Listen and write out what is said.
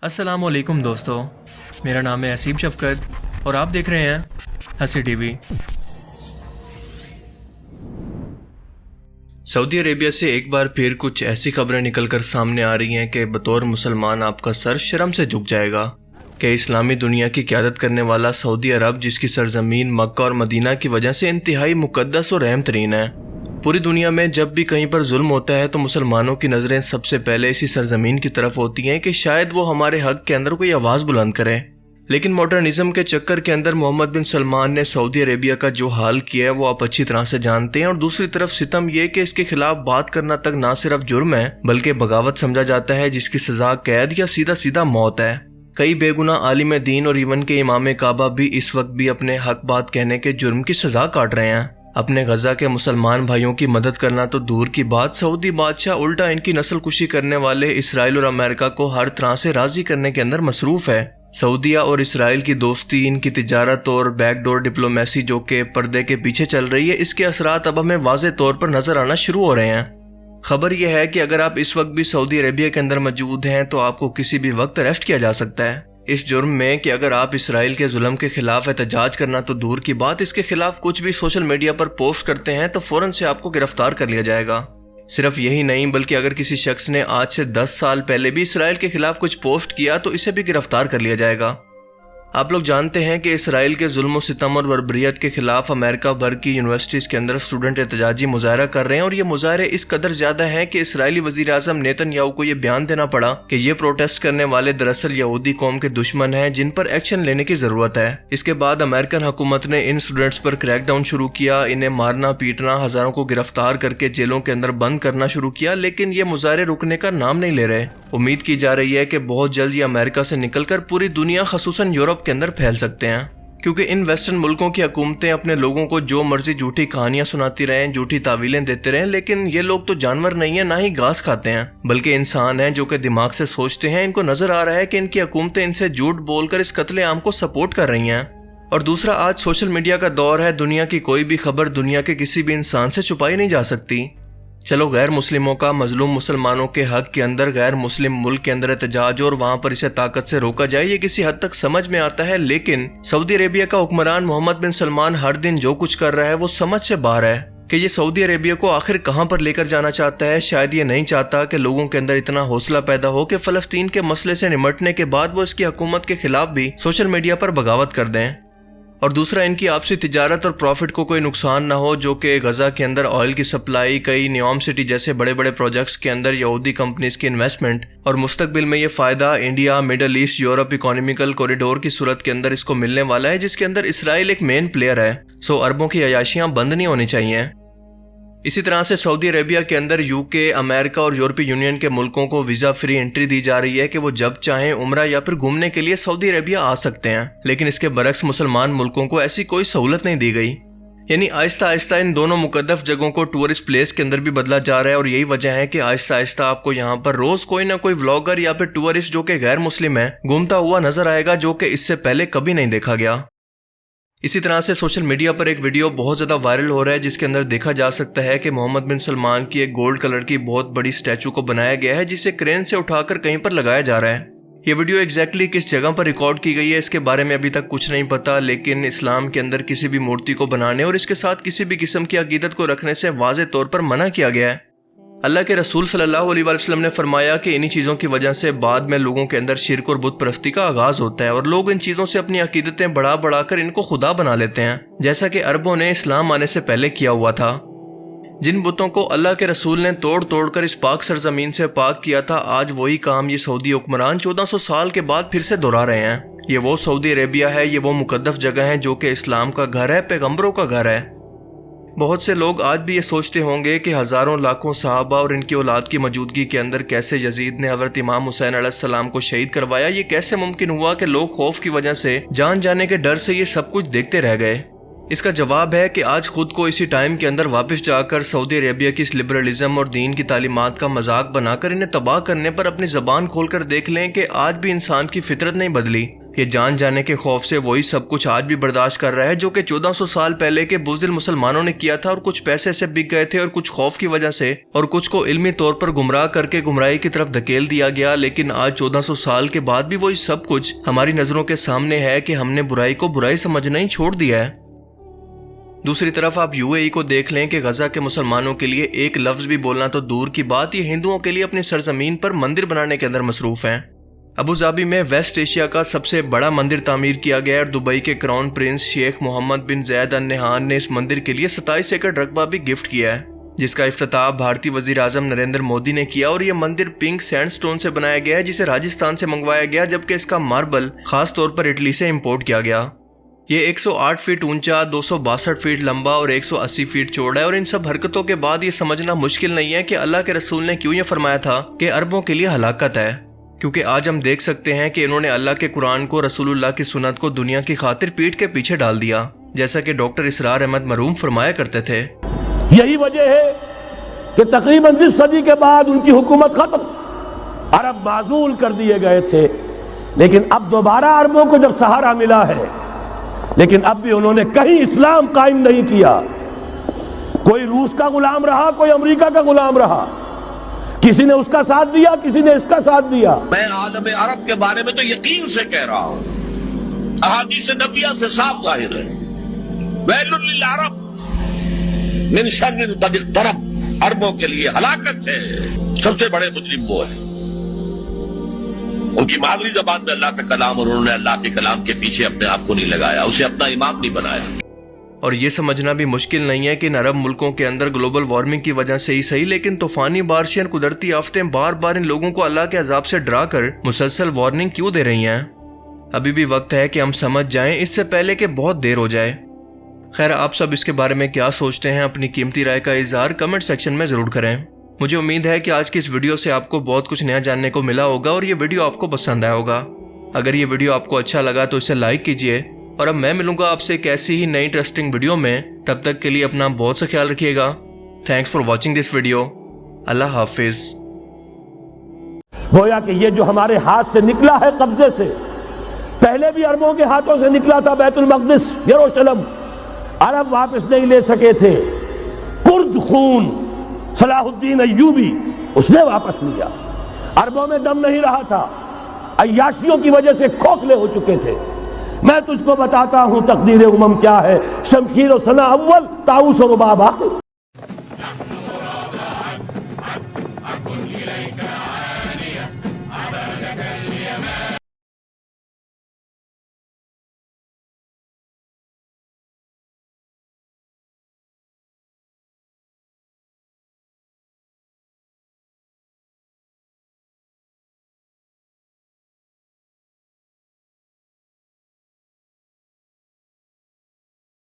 अस्सलाम वालेकुम दोस्तों, मेरा नाम है असीम शफकत और आप देख रहे हैं हंसी टीवी। सऊदी अरेबिया से एक बार फिर कुछ ऐसी खबरें निकलकर सामने आ रही हैं कि बतौर मुसलमान आपका सर शर्म से झुक जाएगा कि इस्लामी दुनिया की क़यादत करने वाला सऊदी अरब, जिसकी सरजमीन मक्का और मदीना की वजह से इंतहाई मुक़द्दस और अहम तरीन है। पूरी दुनिया में जब भी कहीं पर जुल्म होता है तो मुसलमानों की नज़रें सबसे पहले इसी सरजमीन की तरफ होती हैं कि शायद वो हमारे हक के अंदर कोई आवाज़ बुलंद करे। लेकिन मॉडर्निज्म के चक्कर के अंदर मोहम्मद बिन सलमान ने सऊदी अरेबिया का जो हाल किया है वो आप अच्छी तरह से जानते हैं। और दूसरी तरफ सितम ये कि इसके खिलाफ बात करना तक ना सिर्फ जुर्म है बल्कि बगावत समझा जाता है, जिसकी सज़ा कैद या सीधा सीधा मौत है। कई बेगुनाह आलिम दीन और इवन के इमाम काबा भी इस वक्त भी अपने हक बात कहने के जुर्म की सज़ा काट रहे हैं। अपने गजा के मुसलमान भाइयों की मदद करना तो दूर की बात, सऊदी बादशाह उल्टा इनकी नस्ल कुशी करने वाले इसराइल और अमेरिका को हर तरह से राजी करने के अंदर मसरूफ है। सऊदीया और इसराइल की दोस्ती, इनकी तिजारत और बैकडोर डिप्लोमेसी जो कि पर्दे के पीछे चल रही है, इसके असरात अब हमें वाज़े तौर पर नजर आना शुरू हो रहे हैं। खबर यह है कि अगर आप इस वक्त भी सऊदी अरेबिया के अंदर मौजूद हैं तो आपको किसी भी वक्त अरेस्ट किया जा सकता है इस जुर्म में कि अगर आप इसराइल के जुल्म के खिलाफ एहतजाज करना तो दूर की बात, इसके खिलाफ कुछ भी सोशल मीडिया पर पोस्ट करते हैं तो फौरन से आपको गिरफ्तार कर लिया जाएगा। सिर्फ यही नहीं बल्कि अगर किसी शख्स ने आज से 10 साल पहले भी इसराइल के खिलाफ कुछ पोस्ट किया तो इसे भी गिरफ्तार कर लिया जाएगा। आप लोग जानते हैं कि इसराइल के जुल्म और सितम और बर्बरियत के खिलाफ अमेरिका भर की यूनिवर्सिटीज़ के अंदर स्टूडेंट एहतजाजी मुजाहरा कर रहे हैं। और ये मुजाहरे इस कदर ज़्यादा हैं कि इसराइली वज़ीर आज़म नेतन्याहू को ये बयान देना पड़ा कि ये प्रोटेस्ट करने वाले दरअसल यहूदी कौम के दुश्मन हैं जिन पर एक्शन लेने की ज़रूरत है। इसके बाद अमेरिकन हुकूमत ने इन स्टूडेंट्स पर क्रैकडाउन शुरू किया, इन्हें मारना पीटना, हज़ारों को गिरफ्तार करके जेलों के अंदर बंद करना शुरू किया। लेकिन ये मुजाहरे रुकने का नाम नहीं ले रहे। उम्मीद की जा रही है कि बहुत जल्द ये अमेरिका से निकलकर पूरी दुनिया ख़ुसूसन यूरोप के अंदर फैल सकते हैं, क्योंकि इन वेस्टर्न मुल्कों की हुकूमतें अपने लोगों को जो मर्जी झूठी कहानियां सुनाती रहें, झूठी तावीलें देते रहें। लेकिन ये लोग तो जानवर नहीं है, ना ही घास खाते हैं, बल्कि इंसान हैं जो कि दिमाग से सोचते हैं। इनको नजर आ रहा है कि इनकी हुकूमतें इनसे झूठ बोलकर इस कत्ले-आम को सपोर्ट कर रही हैं। और दूसरा, आज सोशल मीडिया का दौर है, दुनिया की कोई भी खबर दुनिया के किसी भी इंसान से छुपाई नहीं जा सकती। चलो गैर मुस्लिमों का मजलूम मुसलमानों के हक के अंदर गैर मुस्लिम मुल्क के अंदर एहतजाज और वहां पर इसे ताकत से रोका जाए, ये किसी हद तक समझ में आता है। लेकिन सऊदी अरेबिया का हुक्मरान मोहम्मद बिन सलमान हर दिन जो कुछ कर रहा है वो समझ से बाहर है कि ये सऊदी अरेबिया को आखिर कहां पर लेकर जाना चाहता है। शायद ये नहीं चाहता कि लोगों के अंदर इतना हौसला पैदा हो कि फलस्तीन के मसले से निमटने के बाद वो इसकी हुकूमत के खिलाफ भी सोशल मीडिया पर बगावत कर दें। और दूसरा, इनकी आपसी तिजारत और प्रॉफिट को कोई नुकसान ना हो, जो कि गजा के अंदर ऑयल की सप्लाई, कई न्योम सिटी जैसे बड़े बड़े प्रोजेक्ट्स के अंदर यहूदी कंपनीज की इन्वेस्टमेंट और मुस्तकबिल में ये फ़ायदा India, middle east, Europe economical corridor की सूरत के अंदर इसको मिलने वाला है, जिसके अंदर इसराइल एक मेन प्लेयर है। सो अरबों की अयाशियाँ बंद नहीं होनी चाहिए। इसी तरह से सऊदी अरेबिया के अंदर यूके, अमेरिका और यूरोपीय यूनियन के मुल्कों को वीज़ा फ्री एंट्री दी जा रही है कि वो जब चाहें उम्रा या फिर घूमने के लिए सऊदी अरेबिया आ सकते हैं। लेकिन इसके बरक्स मुसलमान मुल्कों को ऐसी कोई सहूलत नहीं दी गई। यानी आहिस्ता आहिस्ता इन दोनों मुकद्दस जगहों को टूरिस्ट प्लेस के अंदर भी बदला जा रहा है। और यही वजह है कि आहिस्ता आहिस्ता आपको यहाँ पर रोज कोई ना कोई व्लॉगर या फिर टूरिस्ट जो कि गैर मुस्लिम है घूमता हुआ नजर आएगा, जो कि इससे पहले कभी नहीं देखा गया। इसी तरह से सोशल मीडिया पर एक वीडियो बहुत ज़्यादा वायरल हो रहा है, जिसके अंदर देखा जा सकता है कि मोहम्मद बिन सलमान की एक गोल्ड कलर की बहुत बड़ी स्टैचू को बनाया गया है, जिसे क्रेन से उठाकर कहीं पर लगाया जा रहा है। ये वीडियो एग्जैक्टली किस जगह पर रिकॉर्ड की गई है इसके बारे में अभी तक कुछ नहीं पता। लेकिन इस्लाम के अंदर किसी भी मूर्ति को बनाने और इसके साथ किसी भी किस्म की अकीदत को रखने से वाज़े तौर पर मना किया गया है। अल्लाह के रसूल सल्लल्लाहु अलैहि वसल्लम ने फरमाया कि इन्हीं चीज़ों की वजह से बाद में लोगों के अंदर शिर्क और बुत परस्ती का आगाज़ होता है और लोग इन चीज़ों से अपनी अकीदतें बढ़ा बढ़ाकर इनको खुदा बना लेते हैं, जैसा कि अरबों ने इस्लाम आने से पहले किया हुआ था। जिन बुतों को अल्लाह के रसूल ने तोड़ तोड़ कर इस पाक सरजमीन से पाक किया था, आज वही काम ये सऊदी हुक्मरान 1400 साल के बाद फिर से दोहरा रहे हैं। ये वो सऊदी अरेबिया है, ये वो मुकद्दस जगह है जो कि इस्लाम का घर है, पैगम्बरों का घर है। बहुत से लोग आज भी ये सोचते होंगे कि हज़ारों लाखों सहाबा और इनकी औलाद की मौजूदगी के अंदर कैसे यजीद ने हज़रत इमाम हुसैन अलैहिस्सलाम को शहीद करवाया। ये कैसे मुमकिन हुआ कि लोग खौफ की वजह से, जान जाने के डर से ये सब कुछ देखते रह गए। इसका जवाब है कि आज खुद को इसी टाइम के अंदर वापस जाकर सऊदी अरेबिया की इस लिबरलिज्म और दीन की तालीमात का मजाक बनाकर इन्हें तबाह करने पर अपनी ज़बान खोलकर देख लें कि आज भी इंसान की फितरत नहीं बदली। یہ جان جانے کے خوف سے وہی سب کچھ آج بھی برداشت کر رہا ہے جو کہ 1400 سال پہلے کے بزدل مسلمانوں نے کیا تھا، اور کچھ پیسے سے بک گئے تھے اور کچھ خوف کی وجہ سے، اور کچھ کو علمی طور پر گمراہ کر کے گمراہی کی طرف دھکیل دیا گیا، لیکن آج 1400 سال کے بعد بھی وہی سب کچھ ہماری نظروں کے سامنے ہے کہ ہم نے برائی کو برائی سمجھنا ہی چھوڑ دیا ہے۔ دوسری طرف آپ UAE کو دیکھ لیں کہ غزہ کے مسلمانوں کے لیے ایک لفظ بھی بولنا تو دور کی بات، یہ ہندوؤں کے لیے اپنی سرزمین پر مندر بنانے کے اندر مصروف ہیں۔ ابوظہبی میں ویسٹ ایشیا کا سب سے بڑا مندر تعمیر کیا گیا اور دبئی کے کراؤن پرنس شیخ محمد بن زید ال نہیان نے اس مندر کے لیے 27 ایکڑ رقبہ بھی گفٹ کیا ہے، جس کا افتتاح بھارتی وزیر اعظم نریندر مودی نے کیا، اور یہ مندر پنک سینڈ سٹون سے بنایا گیا ہے جسے راجستھان سے منگوایا گیا، جبکہ اس کا ماربل خاص طور پر اٹلی سے امپورٹ کیا گیا۔ یہ 108 فٹ اونچا، 262 فٹ لمبا اور 180 فٹ چوڑا ہے، اور ان سب حرکتوں کے بعد یہ سمجھنا مشکل نہیں ہے کہ اللہ کے رسول نے کیوں یہ فرمایا تھا کہ عربوں کے لیے ہلاکت ہے، کیونکہ آج ہم دیکھ سکتے ہیں کہ انہوں نے اللہ کے قرآن کو، رسول اللہ کی سنت کو دنیا کی خاطر پیٹھ کے پیچھے ڈال دیا، جیسا کہ ڈاکٹر اسرار احمد مرحوم فرمایا کرتے تھے۔ یہی وجہ ہے کہ تقریباً 20 صدی کے بعد ان کی حکومت ختم، عرب معزول کر دیے گئے تھے، لیکن اب دوبارہ عربوں کو جب سہارا ملا ہے، لیکن اب بھی انہوں نے کہیں اسلام قائم نہیں کیا۔ کوئی روس کا غلام رہا، کوئی امریکہ کا غلام رہا، کسی نے اس کا ساتھ دیا، کسی نے اس کا ساتھ دیا۔ میں عالم عرب کے بارے میں تو یقین سے کہہ رہا ہوں، احادیث نبویہ سے صاف ظاہر ہے، ویل للعرب من شر قد اقترب، عربوں کے لیے ہلاکت ہے، سب سے بڑے مجرم وہ ہیں۔ ان کی مادری زبان میں اللہ کا کلام، اور انہوں نے اللہ کے کلام کے پیچھے اپنے آپ کو نہیں لگایا، اسے اپنا امام نہیں بنایا۔ اور یہ سمجھنا بھی مشکل نہیں ہے کہ ان عرب ملکوں کے اندر گلوبل وارمنگ کی وجہ سے ہی صحیح، لیکن طوفانی بارشیں اور قدرتی آفتیں بار بار ان لوگوں کو اللہ کے عذاب سے ڈرا کر مسلسل وارننگ کیوں دے رہی ہیں؟ ابھی بھی وقت ہے کہ ہم سمجھ جائیں اس سے پہلے کہ بہت دیر ہو جائے۔ خیر، آپ سب اس کے بارے میں کیا سوچتے ہیں؟ اپنی قیمتی رائے کا اظہار کمنٹ سیکشن میں ضرور کریں۔ مجھے امید ہے کہ آج کی اس ویڈیو سے آپ کو بہت کچھ نیا جاننے کو ملا ہوگا اور یہ ویڈیو آپ کو پسند آیا ہوگا۔ اگر یہ ویڈیو آپ کو اچھا لگا تو اسے لائک کیجئے، اور اب میں ملوں گا آپ سے ایک ایسی ہی نئی انٹرسٹنگ ویڈیو میں۔ تب تک کے لیے اپنا بہت سا خیال رکھیے گا۔ Thanks for watching this video. اللہ حافظ۔ گویا کہ یہ جو ہمارے ہاتھ سے نکلا ہے قبضے سے، پہلے بھی عربوں کے ہاتھوں سے نکلا تھا بیت المقدس، یروشلم، عرب واپس نہیں لے سکے تھے۔ کرد خون صلاح الدین ایوبی اس نے واپس لیا، عربوں میں دم نہیں رہا تھا، عیاشیوں کی وجہ سے کھوکھلے ہو چکے تھے۔ میں تجھ کو بتاتا ہوں تقدیر کیا ہے، شمشیر و ثنا اول، طاؤس و رباب آخر۔